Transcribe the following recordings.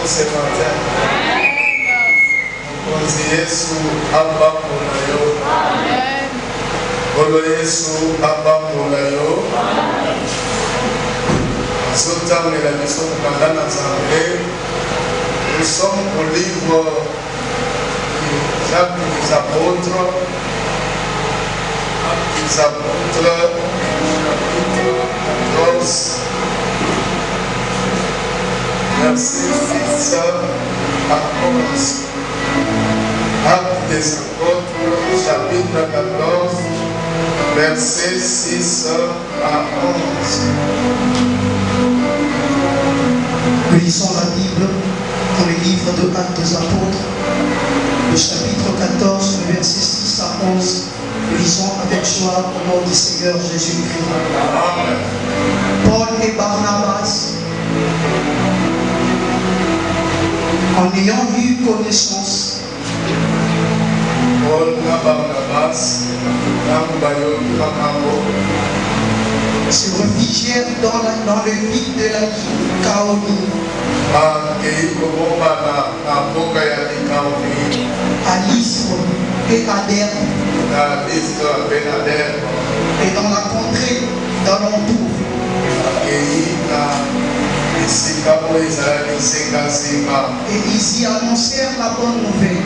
nous ce matin. Nous Yesu Abba Molayo. Bolo Yesu Abba Molayo. Sotam et la mission de Pandana Zambé. Nous sommes au livre des Actes des Apôtres. Les Apôtres, chapitre 14, verset 6 à 11. Actes des Apôtres, chapitre 14, verset 6 à 11. Nous lisons la Bible dans le livre de Actes des Apôtres, le chapitre 14, le verset 6 à 11. Nous lisons avec joie au nom du Seigneur Jésus-Christ. Paul et Barnabas, en ayant eu connaissance, Paul et Barnabas, se réfugièrent dans le vide de la Lycaonie, à Lystre et à Derbe, et dans la contrée d'alentour. Et ils y annoncèrent la bonne nouvelle.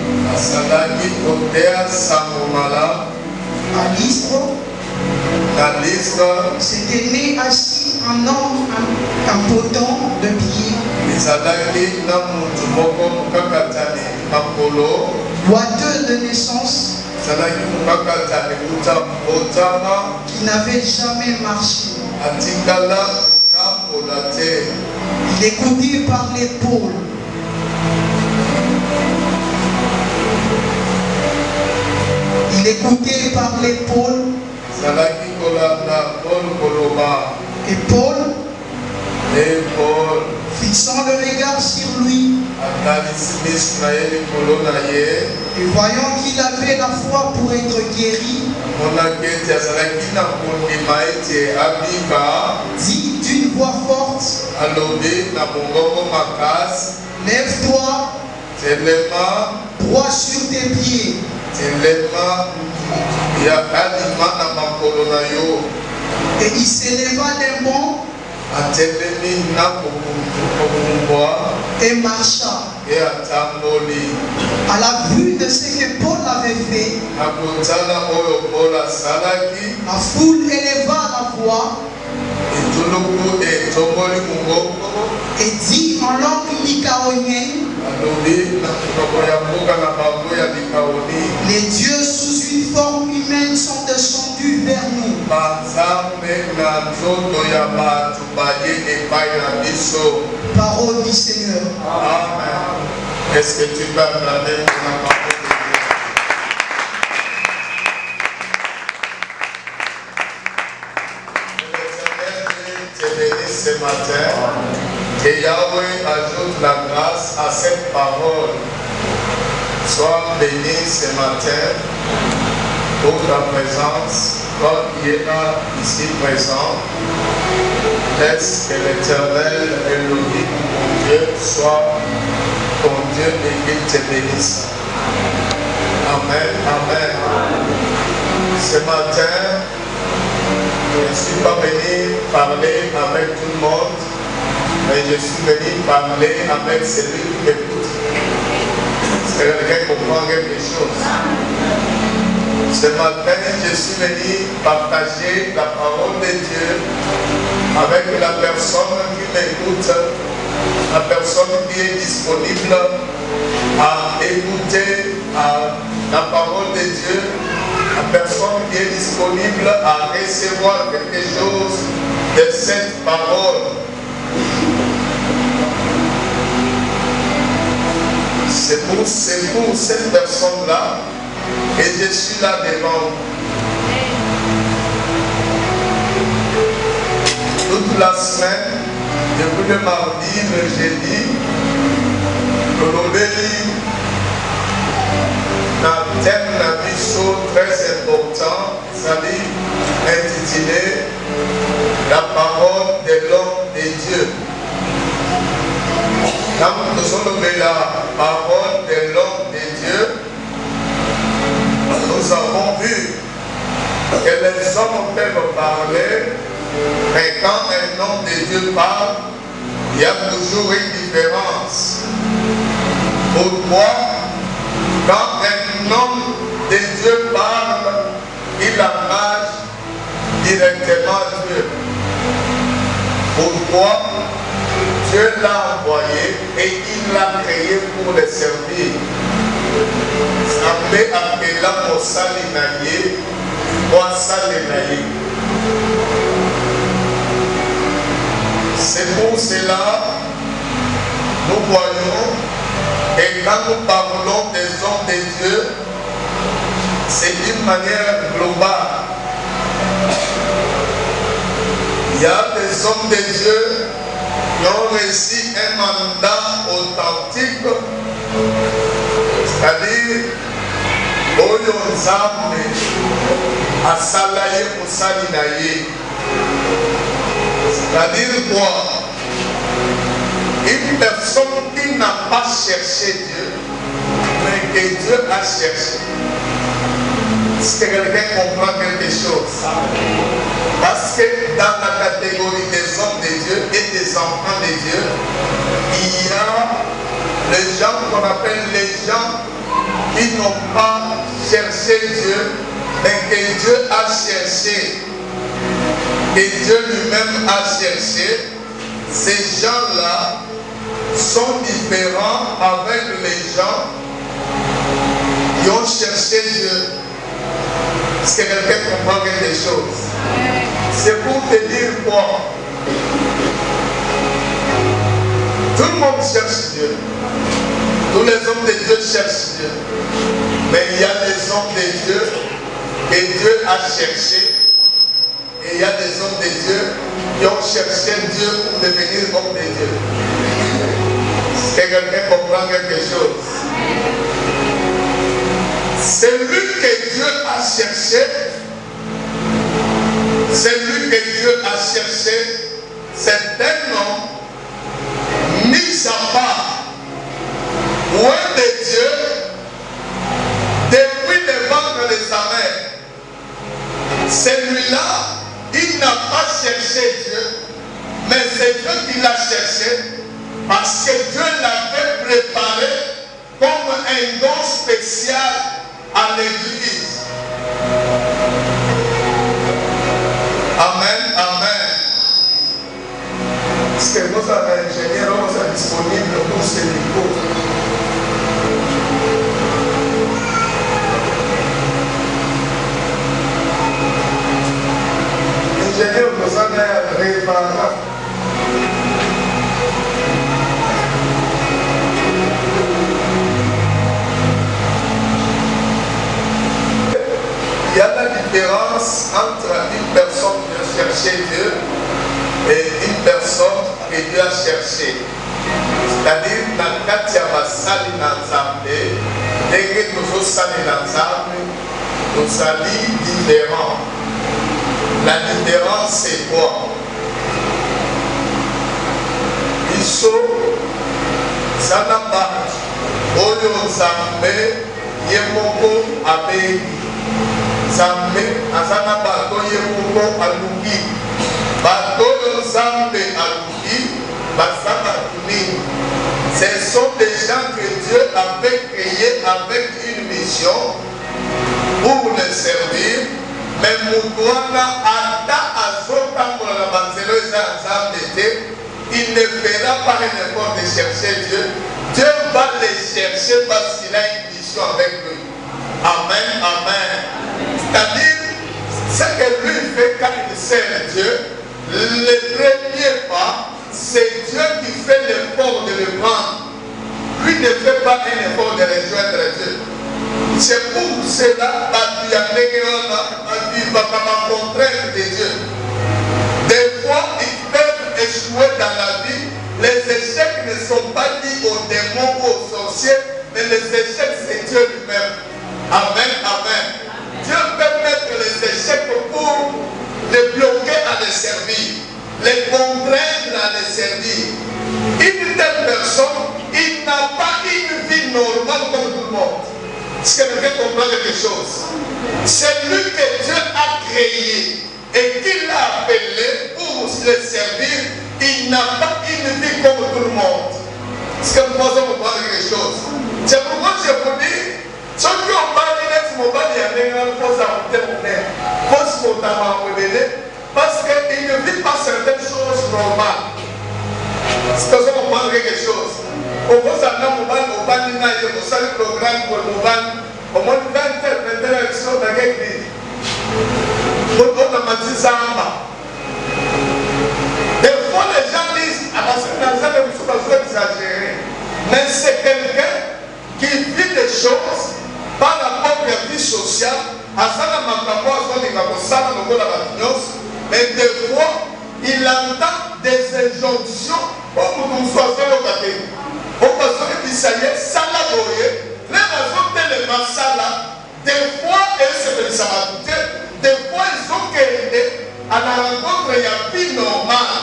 À Lystre, s'était né assis un homme impotent de pied, boiteux de naissance, qui n'avait jamais marché. Il écoutait par l'épaule. Il écoutait par l'épaule. Et Paul, fixant le regard sur lui, et voyant qu'il avait la foi pour être guéri, dit d'une voix forte, lève-toi, droit sur tes pieds. Et il s'éleva d'un bond et marcha. À la vue de ce que Paul avait fait, la foule éleva la voix et dit en langue lycaonienne, les dieux sous une forme humaine sont descendus vers nous. Parole du Seigneur. Amen. Est-ce que tu peux acclamer pour la parole de Dieu? Que l'Éternel te bénisse ce matin. Que Yahweh ajoute la grâce à cette parole. Sois béni ce matin pour ta présence. Toi qui es là, ici présent, laisse que l'Éternel Elohim, mon Dieu, soit ton Dieu et qu'il te bénisse. Amen, amen. Ce matin, je ne suis pas venu parler avec tout le monde, mais je suis venu parler avec celui qui m'écoute. C'est quelqu'un qui comprend quelque chose. Ce matin, je suis venu partager la parole de Dieu avec la personne qui m'écoute, la personne qui est disponible à écouter la parole de Dieu, la personne qui est disponible à recevoir quelque chose de cette parole. C'est pour cette personne-là que je suis là devant vous. Toute la semaine, depuis le mardi, le jeudi, le lobeli, un thème d'un biseau très important, c'est-à-dire intitulé La parole de l'homme de Dieu. Quand nous sommes dans la parole de l'homme de Dieu, nous avons vu que les hommes peuvent parler, mais quand un homme de Dieu parle, il y a toujours une différence. Pourquoi? Quand un homme de Dieu parle, il engage directement Dieu. Pourquoi? Dieu l'a envoyé et il l'a créé pour le servir. Appelé à la Mosalinaye, Mosalinaye. C'est pour cela nous voyons et quand nous parlons des hommes de Dieu, c'est d'une manière globale. Il y a des hommes de Dieu qui ont reçu un mandat authentique, c'est-à-dire Oyo Nzambe Asalaye Mosalinaye. C'est-à-dire quoi? Une personne qui n'a pas cherché Dieu, mais que Dieu a cherché. Est-ce que quelqu'un comprend quelque chose? Parce que dans la catégorie des hommes de Dieu et des enfants de Dieu, il y a les gens qu'on appelle les gens qui n'ont pas cherché Dieu, mais que Dieu a cherché. Et Dieu lui-même a cherché. Ces gens-là sont différents avec les gens qui ont cherché Dieu. Est-ce que quelqu'un comprend quelque chose? C'est pour te dire quoi? Tout le monde cherche Dieu. Tous les hommes de Dieu cherchent Dieu. Mais il y a des hommes de Dieu que Dieu a cherché. Et il y a des hommes de Dieu qui ont cherché Dieu pour devenir hommes de Dieu. Est-ce que quelqu'un comprend quelque chose? Celui que Dieu a cherché, celui que Dieu a cherché, c'est un homme mis à part, loin de Dieu, depuis le ventre de sa mère. Celui-là, il n'a pas cherché Dieu, mais c'est Dieu qui l'a cherché, parce que Dieu l'avait préparé comme un don spécial à l'Église. Amen, amen. Est-ce que vous avez un ingénieur disponible pour ce niveau? Ingénieur, vous avez un réparateur. Il y a la différence entre une personne qui a cherché Dieu et une personne que Dieu a cherché. C'est-à-dire, dans le cas de Basali Nanzambe, dès que nous sommes Sali Nanzambe, nous sommes différents. La différence, c'est quoi? Il faut, ça n'a pas. Oyo Nzambe, Yemoko Abe. Nzambe azana bato yemoko aluki bato Nzambe aluki basana tuni. Ce sont des gens que Dieu avait créés avec une mission pour les servir, mais Moutouana ata azota la banzelo eza Nzambe, il ne fera pas un effort de chercher Dieu. Dieu va les chercher parce qu'il a une mission avec lui. Amen, amen. C'est-à-dire, ce que lui fait quand il sert Dieu, le premier pas, c'est Dieu qui fait l'effort de le prendre. Lui ne fait pas un effort de rejoindre Dieu. C'est pour cela qu'il va contraire de Dieu. Des fois, ils peuvent échouer dans la vie. Les échecs ne sont pas liés aux démons ou aux sorciers, mais les échecs, c'est Dieu lui-même. Amen, amen. Dieu peut mettre les échecs pour les bloquer à les servir, les contraindre à les servir. Une telle personne, il n'a pas une vie normale comme tout le monde. Est-ce que quelqu'un comprend quelque chose? C'est lui que Dieu a créé et qu'il a appelé pour le servir. Il n'a pas une vie comme tout le monde. Est-ce que nous pouvons comprendre quelque chose? C'est pourquoi je vous dis, ceux qui ont parlé d'être mobile, il y a des gens qui ont ajouté mon nez. Parce qu'il ne vit pas certaines choses normales. Est-ce que vous comprenez quelque chose? Au moins, ça n'a pas de programme pour le mobile. Au moins 20 élections dans l'église. Des fois, les gens disent, exagérer. Mais c'est quelqu'un qui vit des choses par rapport à la vie sociale. Mais des fois, il entend des injonctions pour nous soyons locataires. Au cas où il s'agit de saladoyer, les raisons de masala, des fois, elles se font s'abattre, des fois, ils ont quitté à la rencontre, il y a vie normale.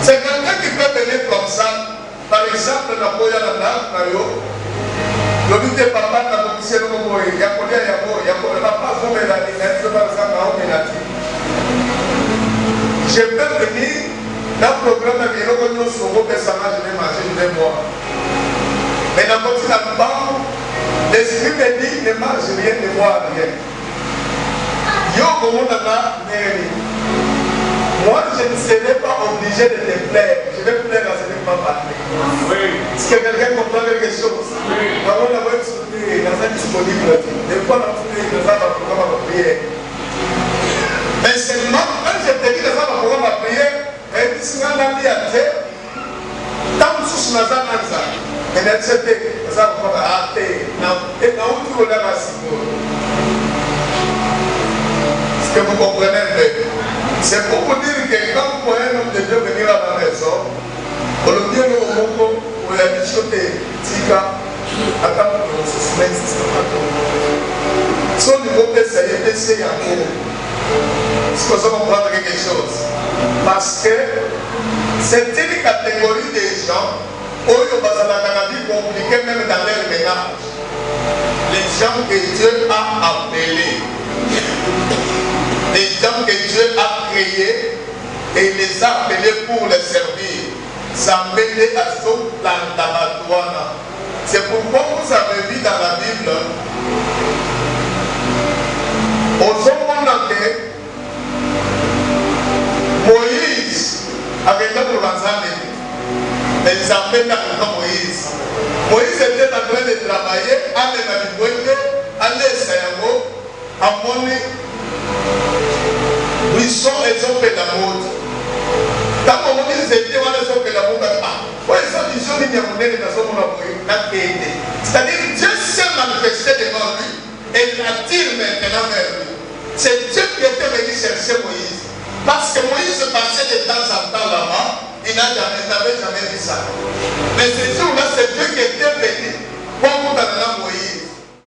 C'est quelqu'un qui peut venir comme ça. Par exemple, la Boya Nayo. Le but de papa n'a pas dit que il y a pas je peux venir dans le programme de l'Union sur vos personnages, je vais manger, je vais boire. Mais dans le banque, l'esprit me dit ne mange rien, ne bois rien. Moi, je ne serai pas obligé de te plaire. Je vais plaire à ce que pas parler. Est-ce que quelqu'un comprend quelque chose? Avant d'avoir sauté dans un disponible, des fois, on a sauté dans un programme de prière. Mais seulement, quand je te dis dans un programme de prière, et si on a dit à terre, tant que sous la zananza, et l'accepter, ça va faire à terre, et dans où tu vas est-ce que vous comprenez un peu? C'est pour vous dire que quand vous voyez un homme de Dieu venir à la maison, on le dit au Moko, on l'a dit choqué, Tika, attends, on se soumette, c'est pas son niveau peut essayer à vous. Est-ce que vous comprenez quelque chose? Parce que c'est une catégorie de gens, où ils ont la vie compliquée même dans leur ménage. Les gens que Dieu a appelés. Les gens que Dieu a créés et les a appelés pour les servir. S'appelait à son plantabatouana. C'est pourquoi vous avez vu dans la Bible, au second Moïse avait été pour l'ensemble. Mais ils appellent Moïse. Moïse était en train de travailler à l'Église, à l'Essayago, à Moné. Buisson et son pédagogue. Quand on dit que c'était son pédagogue, c'est-à-dire Dieu s'est manifesté devant lui et l'attire maintenant vers lui. C'est Dieu qui était venu chercher Moïse. Parce que Moïse passait de temps en temps là-bas, il n'avait jamais vu ça. Mais c'est